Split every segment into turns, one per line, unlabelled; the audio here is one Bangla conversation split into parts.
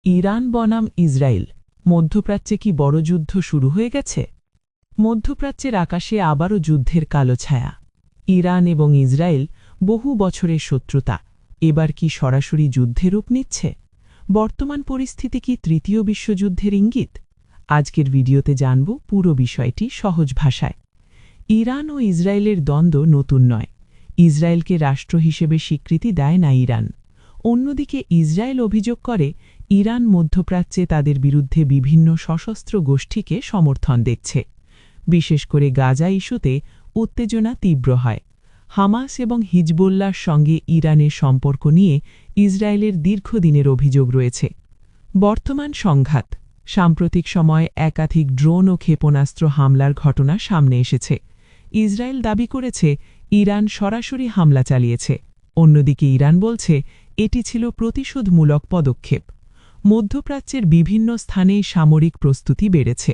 ইরান বনাম ইসরায়েল মধ্যপ্রাচ্যে কি বড় যুদ্ধ শুরু হয়ে গেছে? মধ্যপ্রাচ্যের আকাশে আবারও যুদ্ধের কালো ছায়া। ইরান এবং ইসরায়েল বহু বছরের শত্রুতা এবার কি সরাসরি যুদ্ধে রূপ নিচ্ছে? বর্তমান পরিস্থিতি কি তৃতীয় বিশ্বযুদ্ধের ইঙ্গিত? আজকের ভিডিওতে জানব পুরো বিষয়টি সহজ ভাষায়। ইরান ও ইসরায়েলের দ্বন্দ্ব নতুন নয়। ইসরায়েলকে রাষ্ট্র হিসেবে স্বীকৃতি দেয় না ইরান। অন্যদিকে ইসরায়েল অভিযোগ করে ইরান মধ্যপ্রাচ্যে তাদের বিরুদ্ধে বিভিন্ন সশস্ত্র গোষ্ঠীকে সমর্থন দিচ্ছে। বিশেষ করে গাজা ইস্যুতে উত্তেজনা তীব্র হয়। হামাস এবং হিজবুল্লাহর সঙ্গে ইরানের সম্পর্ক নিয়ে ইসরায়েলের দীর্ঘদিনের অভিযোগ রয়েছে। বর্তমান সংঘাত সাম্প্রতিক সময়ে একাধিক ড্রোন ও ক্ষেপণাস্ত্র হামলার ঘটনা সামনে এসেছে। ইসরায়েল দাবি করেছে ইরান সরাসরি হামলা চালিয়েছে। অন্যদিকে ইরান বলছে এটি ছিল প্রতিশোধমূলক পদক্ষেপ। মধ্যপ্রাচ্যের বিভিন্ন স্থানে সামরিক প্রস্তুতি বেড়েছে।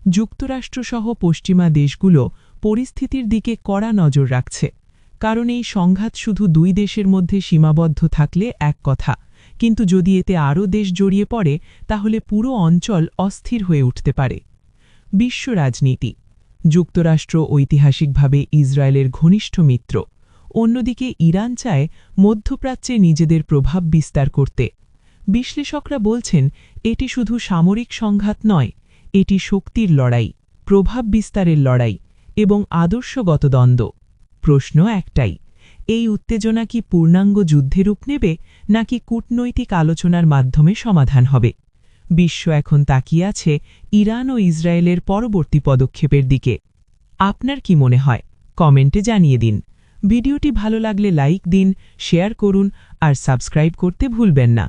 যুক্তরাষ্ট্রসহ পশ্চিমা দেশগুলো পরিস্থিতির দিকে কড়া নজর রাখছে। কারণ এই সংঘাত শুধু দুই দেশের মধ্যে সীমাবদ্ধ থাকলে এক কথা, কিন্তু যদি এতে আরও দেশ জড়িয়ে পড়ে তাহলে পুরো অঞ্চল অস্থির হয়ে উঠতে পারে। বিশ্ব রাজনীতি যুক্তরাষ্ট্র ঐতিহাসিকভাবে ইসরায়েলের ঘনিষ্ঠ মিত্র। অন্যদিকে ইরান চায় মধ্যপ্রাচ্যে নিজেদের প্রভাব বিস্তার করতে। বিশ্লেষকরা বলছেন এটি শুধু সামরিক সংঘাত নয়, এটি শক্তির লড়াই, প্রভাব বিস্তারের লড়াই এবং আদর্শগত দ্বন্দ্ব। প্রশ্ন একটাই, এই উত্তেজনা কি পূর্ণাঙ্গ যুদ্ধে রূপ নেবে নাকি কূটনৈতিক আলোচনার মাধ্যমে সমাধান হবে? বিশ্ব এখন তাকিয়ে আছে ইরান ও ইসরায়েলের পরবর্তী পদক্ষেপের দিকে। আপনার কি মনে হয় কমেন্টে জানিয়ে দিন। ভিডিওটি ভালো লাগলে লাইক দিন, শেয়ার করুন আর সাবস্ক্রাইব করতে ভুলবেন না।